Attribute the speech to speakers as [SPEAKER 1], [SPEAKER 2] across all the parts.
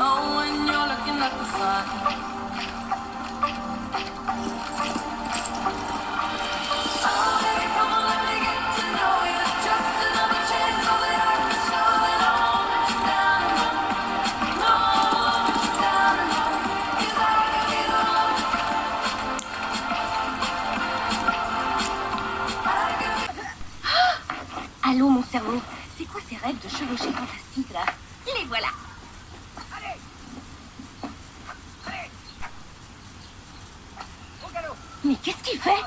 [SPEAKER 1] Oh, when you're looking at the sun.
[SPEAKER 2] Allô, mon cerveau. C'est quoi ces rêves de chevauchés fantastiques, là? Les voilà.
[SPEAKER 3] Allez. Allez. Au galop.
[SPEAKER 2] Mais qu'est-ce qu'il fait?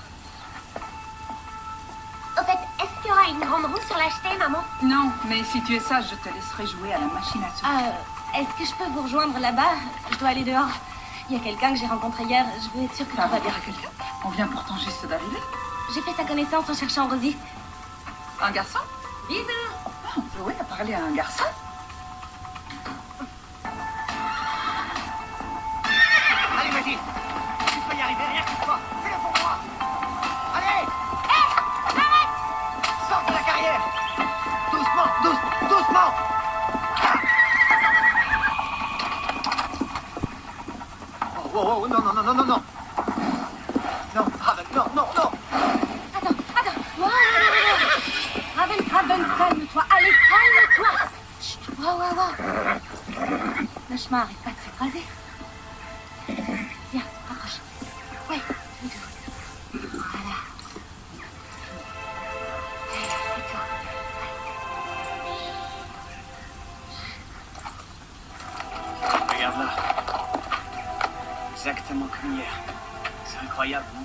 [SPEAKER 2] Au fait, est-ce qu'il y aura une grande roue sur l'acheter, maman?
[SPEAKER 4] Non, mais si tu es sage, je te laisserai jouer à la machine à souffler.
[SPEAKER 2] Est-ce que je peux vous rejoindre là-bas? Je dois aller dehors. Il y a quelqu'un que j'ai rencontré hier. Je veux être sûre que tout va bien.
[SPEAKER 4] Quelqu'un? On vient pourtant juste d'arriver.
[SPEAKER 2] J'ai fait sa connaissance en cherchant Rosie.
[SPEAKER 4] Un garçon?
[SPEAKER 2] Bisous.
[SPEAKER 4] Ah, Zoé a parlé à un garçon?
[SPEAKER 3] Allez, vas-y. Tu peux y arriver, rien que toi. Fais-le pour moi. Allez.
[SPEAKER 2] Hé, arrête.
[SPEAKER 3] Sors de la carrière. Doucement, doucement. Oh, non. Non, Raven, non.
[SPEAKER 2] Attends. Wow. Raven, calme-toi. Allez, calme-toi. Chut, wow. Le chemin arrête pas de s'écraser. Viens, rapproche. Ouais, voilà. C'est tout.
[SPEAKER 3] Regarde là. Exactement comme hier. C'est incroyable, non?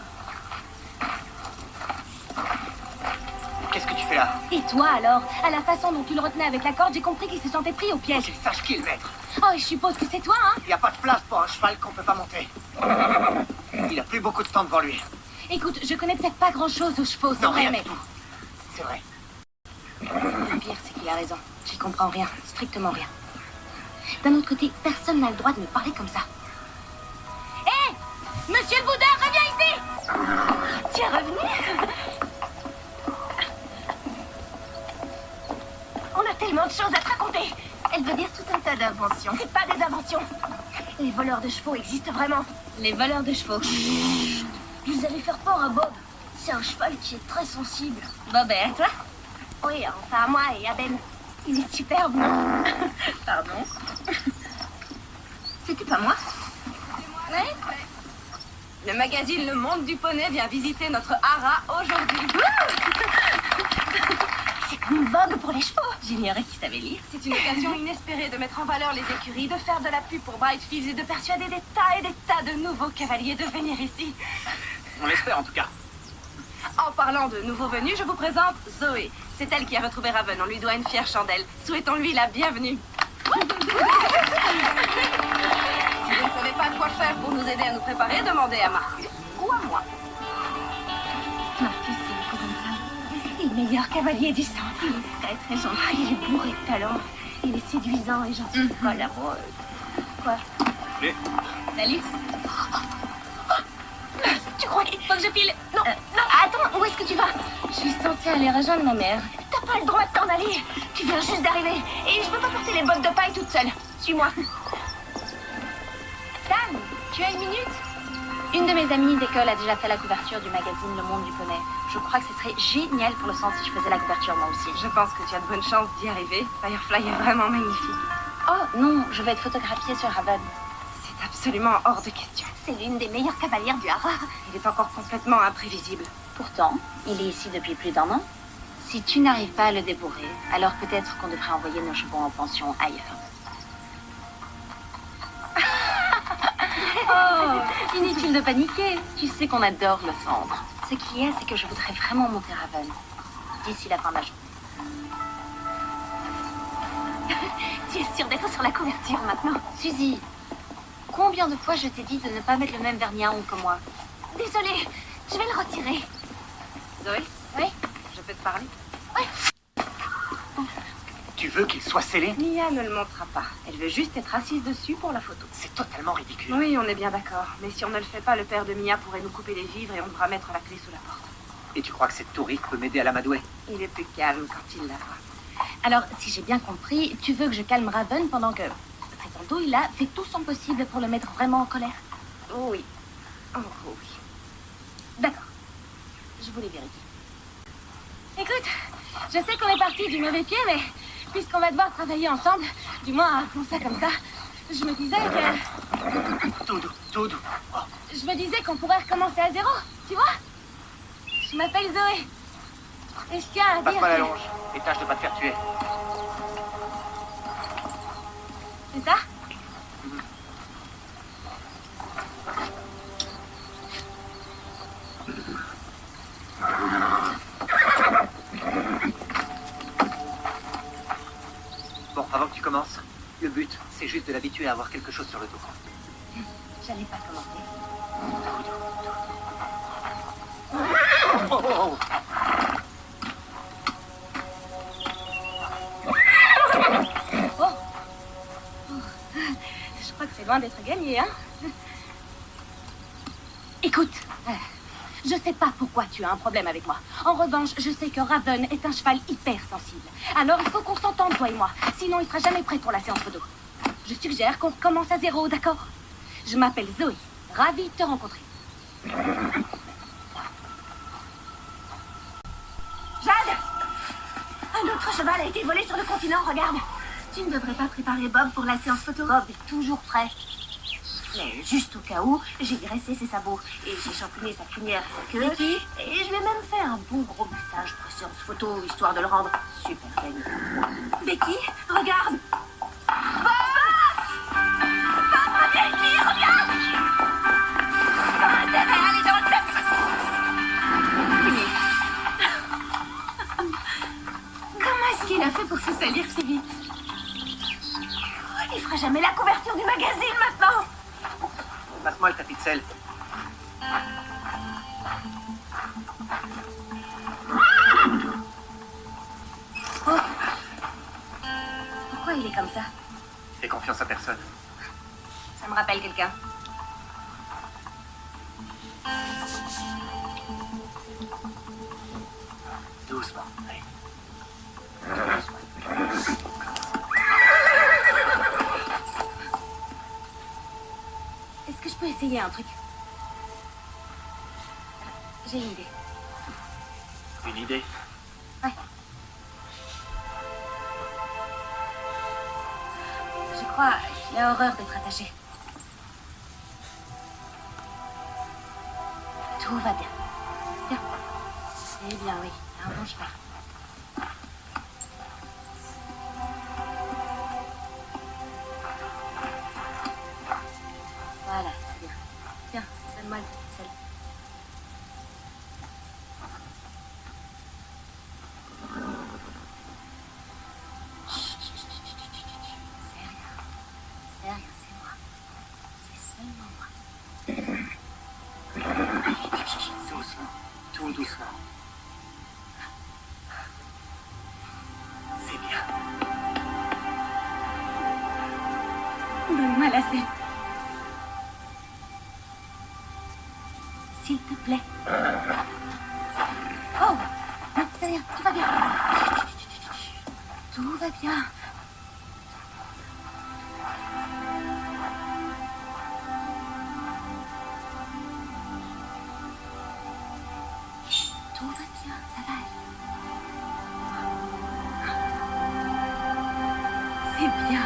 [SPEAKER 3] Qu'est-ce que tu fais là?
[SPEAKER 2] Et toi alors? À la façon dont tu le retenais avec la corde, j'ai compris qu'il se sentait pris au piège.
[SPEAKER 3] C'est sage qui est le maître.
[SPEAKER 2] Oh, et je suppose que c'est toi, hein?
[SPEAKER 3] Il n'y a pas de place pour un cheval qu'on peut pas monter. Il a plus beaucoup de temps devant lui.
[SPEAKER 2] Écoute, je connais peut-être pas grand-chose aux chevaux, c'est
[SPEAKER 3] Non,
[SPEAKER 2] vrai,
[SPEAKER 3] rien
[SPEAKER 2] mais...
[SPEAKER 3] du tout. C'est vrai.
[SPEAKER 2] Le pire, c'est qu'il a raison. J'y comprends rien, strictement rien. D'un autre côté, personne n'a le droit de me parler comme ça. Hé! Monsieur le Bouddha, reviens ici! Tu es revenu? On a tellement de choses à te raconter. Elle veut dire tout un tas d'inventions. C'est pas des inventions. Les voleurs de chevaux existent vraiment. Les voleurs de chevaux. Vous allez faire peur à Bob. C'est un cheval qui est très sensible. Bob et à toi? Oui, enfin à moi et à Ben. Il est superbe, non? Pardon. C'était pas moi? Ouais. Le magazine Le Monde du Poney vient visiter notre haras aujourd'hui. C'est comme Vogue pour les chevaux. J'ignorais qu'ils savaient lire.
[SPEAKER 5] C'est une occasion inespérée de mettre en valeur les écuries, de faire de la pub pour Brightfields et de persuader des tas et des tas de nouveaux cavaliers de venir ici.
[SPEAKER 3] On l'espère en tout cas.
[SPEAKER 5] En parlant de nouveaux venus, je vous présente Zoé. C'est elle qui a retrouvé Raven. On lui doit une fière chandelle. Souhaitons-lui la bienvenue. Si vous ne savez pas quoi faire pour nous aider à nous préparer, demandez à Marcus ou à moi.
[SPEAKER 2] Marcus, c'est le cousin de Sam. Il est le meilleur cavalier du centre. Il est très très gentil. Il est bourré de talent. Il est séduisant et j'en suis folle amoureuse. Quoi?
[SPEAKER 3] Salut.
[SPEAKER 2] Salut. Tu crois qu'il faut que je file? Non, non, attends, où est-ce que tu vas? Je suis censée aller rejoindre ma mère. T'as pas le droit de t'en aller. Tu viens juste d'arriver. Et je peux pas porter les bottes de paille toute seule. Suis-moi. Sam, tu as une minute? Une de mes amies d'école a déjà fait la couverture du magazine Le Monde du Poney. Je crois que ce serait génial pour le centre si je faisais la couverture moi aussi.
[SPEAKER 5] Je pense que tu as de bonnes chances d'y arriver. Firefly est vraiment magnifique.
[SPEAKER 2] Oh non, je vais être photographiée sur Raven.
[SPEAKER 5] C'est absolument hors de question.
[SPEAKER 2] C'est l'une des meilleures cavalières du haras.
[SPEAKER 5] Il est encore complètement imprévisible.
[SPEAKER 2] Pourtant, il est ici depuis plus d'1 an. Si tu n'arrives pas à le débourrer, alors peut-être qu'on devrait envoyer nos chevaux en pension ailleurs. Oh, inutile de paniquer. Tu sais qu'on adore le centre. Ce qui est, c'est que je voudrais vraiment monter Raven d'ici la fin de la journée. Tu es sûre d'être sur la couverture maintenant? Suzy, combien de fois je t'ai dit de ne pas mettre le même vernis à ongles que moi? Désolée, je vais le retirer.
[SPEAKER 5] Zoé,
[SPEAKER 2] Oui?
[SPEAKER 5] je peux te parler?
[SPEAKER 3] Tu veux qu'il soit scellé?
[SPEAKER 5] Mia ne le montrera pas. Elle veut juste être assise dessus pour la photo.
[SPEAKER 3] C'est totalement ridicule.
[SPEAKER 5] Oui, on est bien d'accord. Mais si on ne le fait pas, le père de Mia pourrait nous couper les vivres et on devra mettre la clé sous la porte.
[SPEAKER 3] Et tu crois que cette touriste peut m'aider à l'amadouer?
[SPEAKER 5] Il est plus calme quand il la voit.
[SPEAKER 2] Alors, si j'ai bien compris, tu veux que je calme Raven pendant que cet son dos, il a fait tout son possible pour le mettre vraiment en colère.
[SPEAKER 5] Oui. En gros, oui.
[SPEAKER 2] D'accord. Je voulais vérifier. Écoute, je sais qu'on est parti du mauvais pied, mais puisqu'on va devoir travailler ensemble, du moins appelons ça comme ça, je me disais que...
[SPEAKER 3] Doudou.
[SPEAKER 2] Je me disais qu'on pourrait recommencer à zéro, tu vois? Je m'appelle Zoé. Et je tiens à dire
[SPEAKER 3] Passe-moi la
[SPEAKER 2] que...
[SPEAKER 3] longe et tâche de pas te faire tuer.
[SPEAKER 2] C'est ça?
[SPEAKER 3] Bon, avant que tu commences, le but, c'est juste de l'habituer à avoir quelque chose sur le dos.
[SPEAKER 2] J'allais pas commencer.
[SPEAKER 3] Oh.
[SPEAKER 2] Oh. Je crois que c'est loin d'être gagné, hein? Écoute, je sais pas pourquoi tu as un problème avec moi. En revanche, je sais que Raven est un cheval hyper sensible. Alors il faut qu'on s'entende, toi et moi. Sinon, il sera jamais prêt pour la séance photo. Je suggère qu'on recommence à zéro, d'accord? Je m'appelle Zoé. Ravie de te rencontrer.
[SPEAKER 5] Jade! Un autre cheval a été volé sur le continent, regarde. Tu ne devrais pas préparer Bob pour la séance photo.
[SPEAKER 2] Bob est toujours prêt.
[SPEAKER 5] Mais juste au cas où, j'ai graissé ses sabots et j'ai champiné sa crinière et sa queue.
[SPEAKER 2] Becky?
[SPEAKER 5] Et je lui ai même fait un bon gros massage pour séance photo, histoire de le rendre super zen. Becky, regarde! Bob! Bob, reviens ici, regarde! T'as intérêt à aller dans le tapis! Comment est-ce qu'il a fait pour se salir si vite? Il fera jamais la couverture du magazine maintenant!
[SPEAKER 3] Passe-moi le tapis de sel.
[SPEAKER 2] Oh. Pourquoi il est comme ça?
[SPEAKER 3] Fais confiance à personne.
[SPEAKER 2] Ça me rappelle quelqu'un.
[SPEAKER 3] Doucement. Allez.
[SPEAKER 2] Est-ce que je peux essayer un truc? J'ai une idée.
[SPEAKER 3] Une idée?
[SPEAKER 2] Ouais. Je crois qu'il a horreur d'être attaché. Tout va bien. Bien. Eh bien, oui. Un bon cheval. Voilà, très bien. Tiens, donne-moi le sel. C'est rien, c'est moi. C'est seulement moi.
[SPEAKER 3] Doucement. Tout doucement. C'est bien.
[SPEAKER 2] Donne-moi la selle. S'il te plaît. Oh, non, c'est rien, tout va bien. Tout va bien. Tout va bien, ça va aller. C'est bien.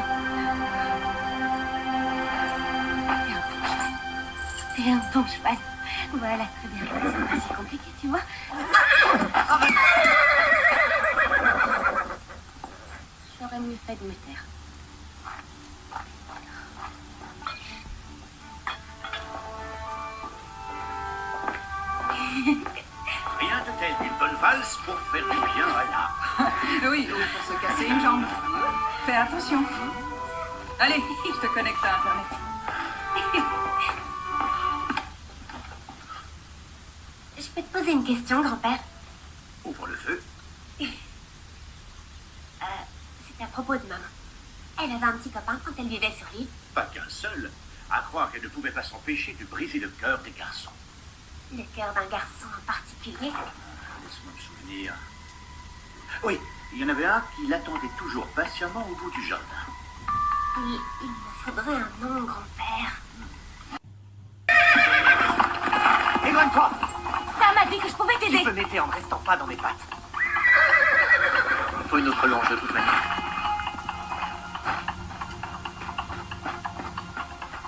[SPEAKER 2] T'es un bon cheval. Voilà, très bien. C'est pas si compliqué, tu vois. J'aurais mieux fait de me taire.
[SPEAKER 6] Rien de tel qu'une bonne valse pour faire du bien à l'âme.
[SPEAKER 4] Oui, ou pour se casser une jambe. Fais attention. Allez, je te connecte à Internet.
[SPEAKER 5] Je peux te poser une question, grand-père?
[SPEAKER 6] Ouvre le feu.
[SPEAKER 5] C'est à propos de maman. Elle avait un petit copain quand elle vivait sur l'île.
[SPEAKER 6] Pas qu'un seul. À croire qu'elle ne pouvait pas s'empêcher de briser le cœur des garçons.
[SPEAKER 5] Le cœur d'un garçon en particulier.
[SPEAKER 6] Laisse-moi me souvenir. Oui, il y en avait un qui l'attendait toujours patiemment au bout du jardin.
[SPEAKER 2] Il me faudrait un nom, grand-père.
[SPEAKER 3] Éloigne-toi.
[SPEAKER 2] Ça m'a dit que je pouvais
[SPEAKER 3] Tu
[SPEAKER 2] t'aider.
[SPEAKER 3] peux m'aider en ne restant pas dans mes pattes.
[SPEAKER 6] Il faut une autre longe de toute manière.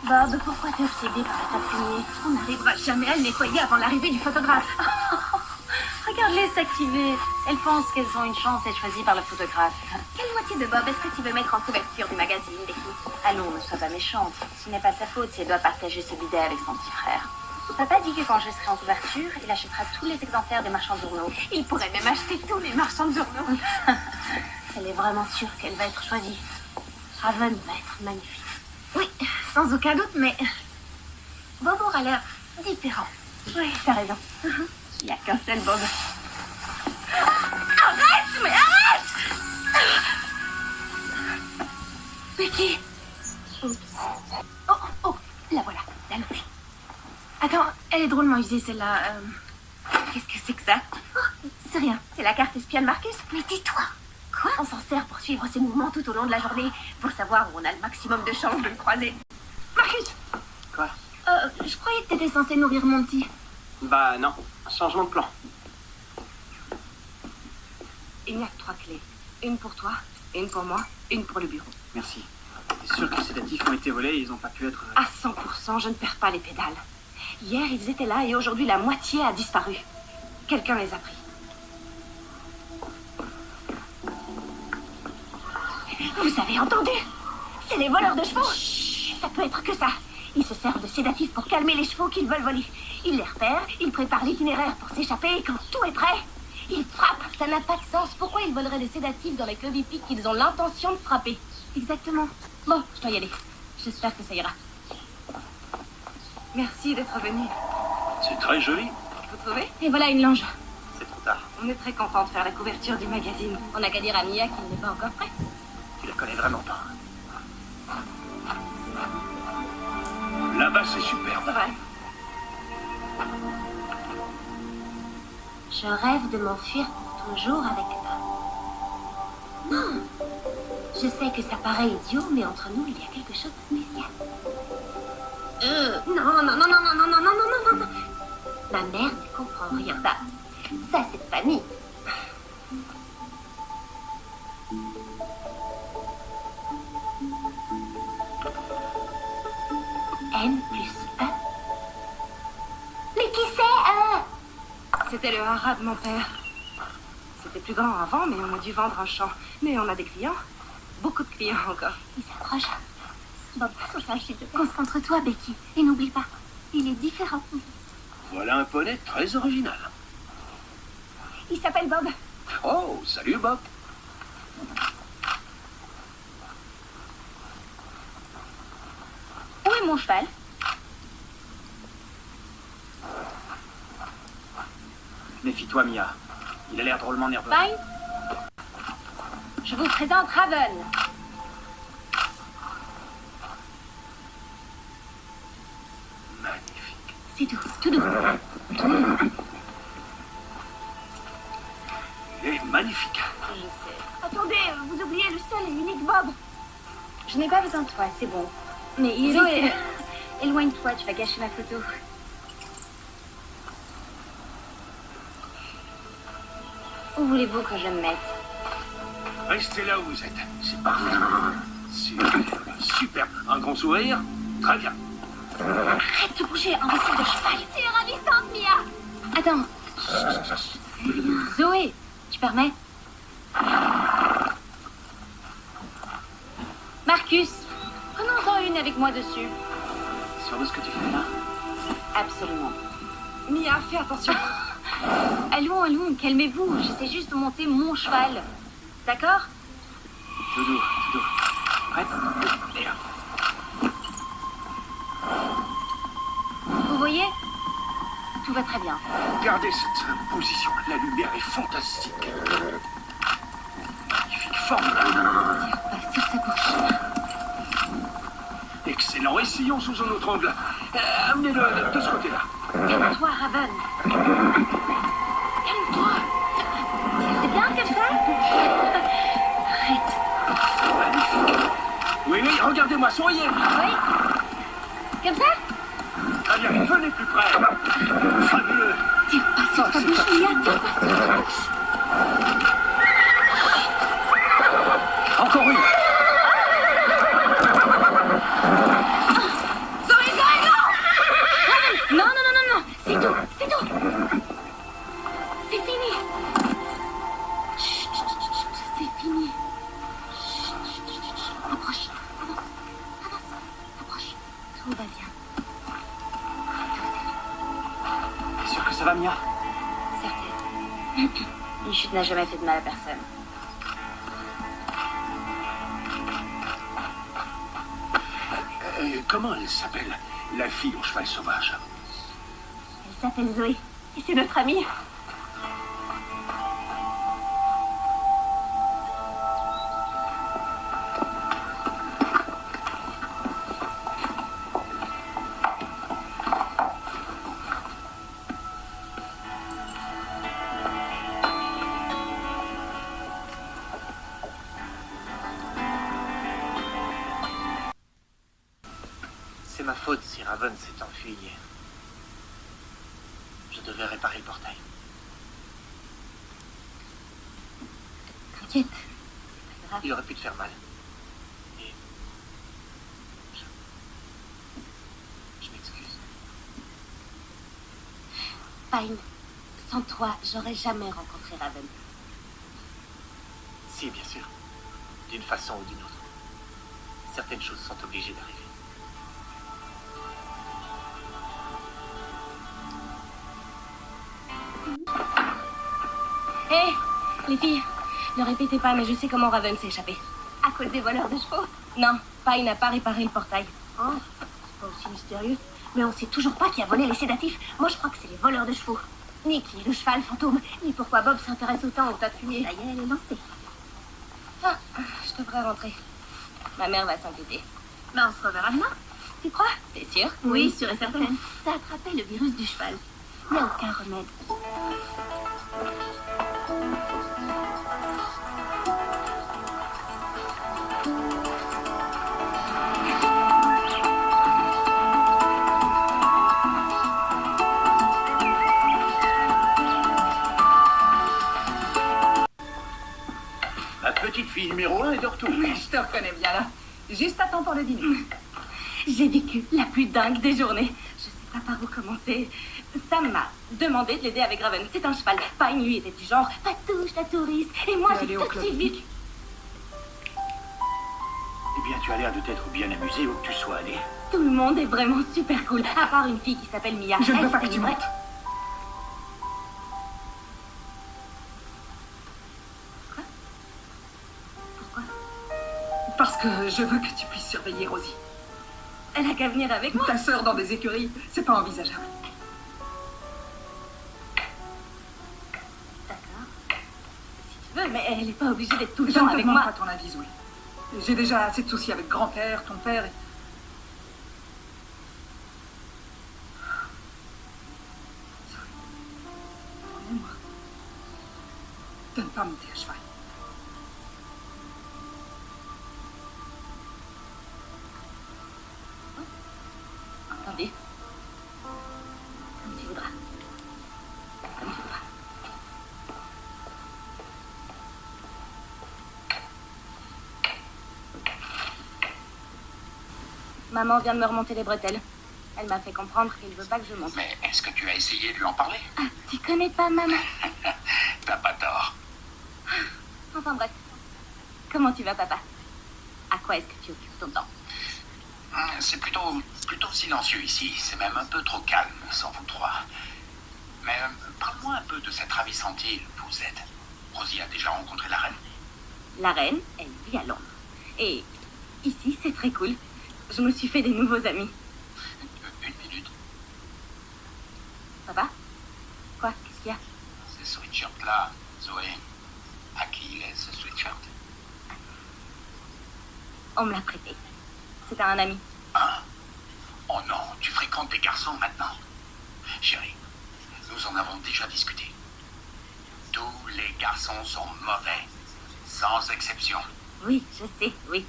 [SPEAKER 2] Bob, pourquoi t'es obsédé par ta fumée? On n'arrivera jamais à le nettoyer avant l'arrivée du photographe.
[SPEAKER 7] Regarde-les s'activer. Elles pensent qu'elles ont une chance d'être choisies par le photographe.
[SPEAKER 2] Quelle moitié de Bob est-ce que tu veux mettre en couverture du magazine, Becky?
[SPEAKER 7] Allons, ne sois pas méchante. Ce n'est pas sa faute si elle doit partager ce bidet avec son petit frère. Papa dit que quand je serai en couverture, il achètera tous les exemplaires des marchands de journaux.
[SPEAKER 2] Il pourrait même acheter tous les marchands de journaux.
[SPEAKER 7] Elle est vraiment sûre qu'elle va être choisie. Raven va être magnifique.
[SPEAKER 2] Oui, sans aucun doute, mais Bob aura l'air différent.
[SPEAKER 7] Oui, t'as raison. Il n'y a qu'un seul Bob.
[SPEAKER 2] Arrête, mais arrête! Becky! Oh, la voilà, la louche. Attends, elle est drôlement usée, celle-là.
[SPEAKER 7] Qu'est-ce que c'est que ça?
[SPEAKER 2] C'est rien, c'est la carte espionne Marcus. Mais tais-toi! Quoi? On s'en sert pour suivre ses mouvements tout au long de la journée, pour savoir où on a le maximum de chances de le croiser. Marcus!
[SPEAKER 8] Quoi?
[SPEAKER 2] Je croyais que t'étais censé nourrir Monty.
[SPEAKER 8] Bah non, changement de plan.
[SPEAKER 5] Il n'y a que 3 clés. Une pour toi, une pour moi, une pour le bureau.
[SPEAKER 8] Merci. T'es sûr que les sédatifs ont été volés et ils n'ont pas pu être...
[SPEAKER 5] À 100%, je ne perds pas les pédales. Hier, ils étaient là et aujourd'hui, la moitié a disparu. Quelqu'un les a pris.
[SPEAKER 2] Vous avez entendu? C'est les voleurs de chevaux. Chut, ça peut être que ça. Ils se servent de sédatifs pour calmer les chevaux qu'ils veulent voler. Ils les repèrent, ils préparent l'itinéraire pour s'échapper et quand tout est prêt, ils frappent.
[SPEAKER 7] Ça n'a pas de sens. Pourquoi ils voleraient des sédatifs dans les clubs hippiques qu'ils ont l'intention de frapper?
[SPEAKER 2] Exactement.
[SPEAKER 7] Bon, je dois y aller. J'espère que ça ira.
[SPEAKER 5] Merci d'être venu.
[SPEAKER 6] C'est très joli.
[SPEAKER 5] Vous trouvez?
[SPEAKER 7] Et voilà une longe.
[SPEAKER 6] C'est trop tard.
[SPEAKER 5] On est très content de faire la couverture du magazine.
[SPEAKER 7] On n'a qu'à dire à Mia qu'il n'est pas encore prêt.
[SPEAKER 6] Tu la connais vraiment pas. Là-bas, c'est superbe.
[SPEAKER 5] C'est vrai.
[SPEAKER 2] Je rêve de m'enfuir pour toujours avec eux. Non. Je sais que ça paraît idiot, mais entre nous, il y a quelque chose de spécial. Non, non, non, non, non, non, non, non, non, non, non. Ma mère ne comprend rien. Ça, c'est de famille. N plus 1. Mais qui c'est,
[SPEAKER 5] C'était le haras de mon père. C'était plus grand avant, mais on a dû vendre un champ. Mais on a des clients. Beaucoup de clients encore.
[SPEAKER 2] Il s'approche. Bob, s'il te plaît. Concentre-toi, Becky. Et n'oublie pas, il est différent.
[SPEAKER 6] Voilà un poney très original.
[SPEAKER 2] Il s'appelle Bob.
[SPEAKER 6] Oh, salut Bob.
[SPEAKER 7] Où est mon cheval?
[SPEAKER 8] Méfie-toi, Mia. Il a l'air drôlement nerveux.
[SPEAKER 7] Fine. Je vous présente Raven.
[SPEAKER 6] Magnifique.
[SPEAKER 2] C'est tout, tout doux.
[SPEAKER 6] Il est magnifique.
[SPEAKER 7] Je sais.
[SPEAKER 2] Attendez, vous oubliez le seul et unique Bob.
[SPEAKER 7] Je n'ai pas besoin de toi, c'est bon.
[SPEAKER 2] Mais il
[SPEAKER 7] Zoé,
[SPEAKER 2] est...
[SPEAKER 7] éloigne-toi, tu vas gâcher ma photo. Où voulez-vous que je me mette?
[SPEAKER 6] Restez là où vous êtes. C'est parfait. Super. Super. Un grand sourire. Très bien.
[SPEAKER 2] Arrête de bouger, un récit de cheval. Tu es ravissante, Mia.
[SPEAKER 7] Attends. Zoé, tu permets? Marcus, prenons-en une avec moi dessus.
[SPEAKER 8] Sûr de ce que tu fais là?
[SPEAKER 7] Absolument.
[SPEAKER 5] Mia, fais attention.
[SPEAKER 7] Allons, calmez-vous. J'essaie juste de monter mon cheval. D'accord?
[SPEAKER 8] Tout doux, tout doux. Prête? Et hop.
[SPEAKER 7] Vous voyez? Tout va très bien.
[SPEAKER 6] Regardez cette position. La lumière est fantastique. Magnifique, formidable.
[SPEAKER 7] Pas sur sa bouche.
[SPEAKER 6] Excellent. Essayons sous un autre angle. Amenez-le de ce côté-là.
[SPEAKER 7] Calme-toi, Raven. Calme-toi. C'est bien comme ça? Arrête.
[SPEAKER 6] Magnifique. Oui, Regardez-moi, souriez.
[SPEAKER 2] Oui. Comme ça?
[SPEAKER 6] Très bien, venez plus près. Fabuleux.
[SPEAKER 2] Tire pas sur ta bouche, Mia, tire pas sur ta bouche.
[SPEAKER 6] Encore une.
[SPEAKER 2] Zoé, Zoé, non! Non, non, non, non, non. C'est tout, c'est tout. C'est fini. Chut, chut, chut, chut, c'est fini. Chut, chut, chut, chut. Approche, avance, avance, approche. Tout va bien.
[SPEAKER 8] T'es sûr que ça va, Mia?
[SPEAKER 7] Certaine. Une chute n'a jamais fait de mal à personne.
[SPEAKER 6] Comment elle s'appelle, la fille au cheval sauvage?
[SPEAKER 2] Elle s'appelle Zoé. Et c'est notre amie.
[SPEAKER 8] C'est ma faute si Raven s'est enfui hier. Je devais réparer le portail.
[SPEAKER 2] T'inquiète.
[SPEAKER 8] Il aurait pu te faire mal. Et... Je m'excuse.
[SPEAKER 2] Pine, sans toi, j'aurais jamais rencontré Raven.
[SPEAKER 8] Si, bien sûr. D'une façon ou d'une autre. Certaines choses sont obligées d'arriver.
[SPEAKER 2] Hé, les filles, ne répétez pas, mais je sais comment Raven s'est échappé. À cause des voleurs de chevaux? Non, Pine n'a pas réparé le portail. Oh, c'est pas aussi mystérieux. Mais on sait toujours pas qui a volé les sédatifs. Moi, je crois que c'est les voleurs de chevaux. Ni qui est le cheval fantôme, ni pourquoi Bob s'intéresse autant au tas de fumier. Ça y est, elle est lancée. Ah, je devrais rentrer. Ma mère va s'inquiéter. Ben, on se reverra demain. Tu crois? T'es sûre? Oui, sûre et certaine. T'as attrapé le virus du cheval. Il n'y a aucun remède.
[SPEAKER 6] La petite fille numéro 1 est de retour.
[SPEAKER 4] Je te reconnais bien là. Juste à temps pour le dîner.
[SPEAKER 2] J'ai vécu la plus dingue des journées. Je sais pas par où commencer. Sam m'a demandé de l'aider avec Raven. C'est un cheval. Pine, lui, était du genre pas touche la touriste. Et moi,
[SPEAKER 4] Tu es
[SPEAKER 2] j'ai
[SPEAKER 4] allé au
[SPEAKER 2] tout de
[SPEAKER 4] club
[SPEAKER 2] suite vu.
[SPEAKER 4] hippique?
[SPEAKER 6] Eh bien, tu as l'air de t'être bien amusé où que tu sois allé.
[SPEAKER 2] Tout le monde est vraiment super cool. À part une fille qui s'appelle Mia.
[SPEAKER 4] Je ne veux
[SPEAKER 2] Elle,
[SPEAKER 4] pas que
[SPEAKER 2] c'est
[SPEAKER 4] tu
[SPEAKER 2] une vraie-
[SPEAKER 4] montes.
[SPEAKER 2] Pourquoi?
[SPEAKER 4] Parce que je veux que tu puisses surveiller Rosie.
[SPEAKER 2] Elle a qu'à venir avec moi.
[SPEAKER 4] Ta sœur dans des écuries, c'est pas envisageable.
[SPEAKER 2] D'accord. Si tu veux, mais elle est pas obligée d'être tout le
[SPEAKER 4] Je
[SPEAKER 2] temps
[SPEAKER 4] ne te
[SPEAKER 2] avec
[SPEAKER 4] demande
[SPEAKER 2] moi.
[SPEAKER 4] pas ton avis, Zoé. J'ai déjà assez de soucis avec grand-père, ton père et... Zoé, promets-moi de ne pas monter à cheval.
[SPEAKER 2] Attendez. Comme tu voudras. Comme tu voudras. Maman vient de me remonter les bretelles. Elle m'a fait comprendre qu'il veut pas que je monte.
[SPEAKER 9] Mais est-ce que tu as essayé de lui en parler?
[SPEAKER 2] Ah, tu connais pas maman?
[SPEAKER 9] T'as pas tort.
[SPEAKER 2] Enfin bref. Comment tu vas, papa? À quoi est-ce que tu occupes ton temps?
[SPEAKER 9] C'est plutôt silencieux ici. C'est même un peu trop calme, sans vous trois. Mais parle-moi un peu de cette ravissante île où vous êtes. Rosie a déjà rencontré la reine?
[SPEAKER 2] La reine, elle vit à Londres. Et ici, c'est très cool. Je me suis fait des nouveaux amis.
[SPEAKER 9] Une minute.
[SPEAKER 2] Papa? Quoi? Qu'est-ce qu'il y a?
[SPEAKER 9] Ce sweatshirt-là, Zoé. À qui il est ce sweatshirt?
[SPEAKER 2] On me l'a prêté. C'est à un ami.
[SPEAKER 9] Hein? Oh non, tu fréquentes des garçons maintenant. Chérie, nous en avons déjà discuté. Tous les garçons sont mauvais, sans exception.
[SPEAKER 2] Oui, je sais, oui.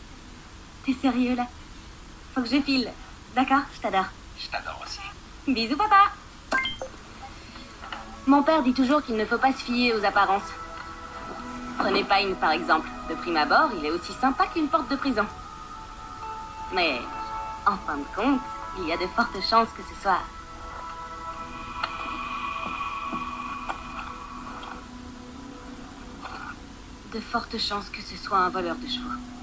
[SPEAKER 5] T'es sérieux là? Faut que je file. D'accord, je t'adore.
[SPEAKER 9] Je t'adore aussi.
[SPEAKER 5] Bisous papa. Mon père dit toujours qu'il ne faut pas se fier aux apparences. Prenez Pine par exemple. De prime abord, il est aussi sympa qu'une porte de prison. Mais, en fin de compte, il y a de fortes chances que ce soit... De fortes chances que ce soit un voleur de chevaux.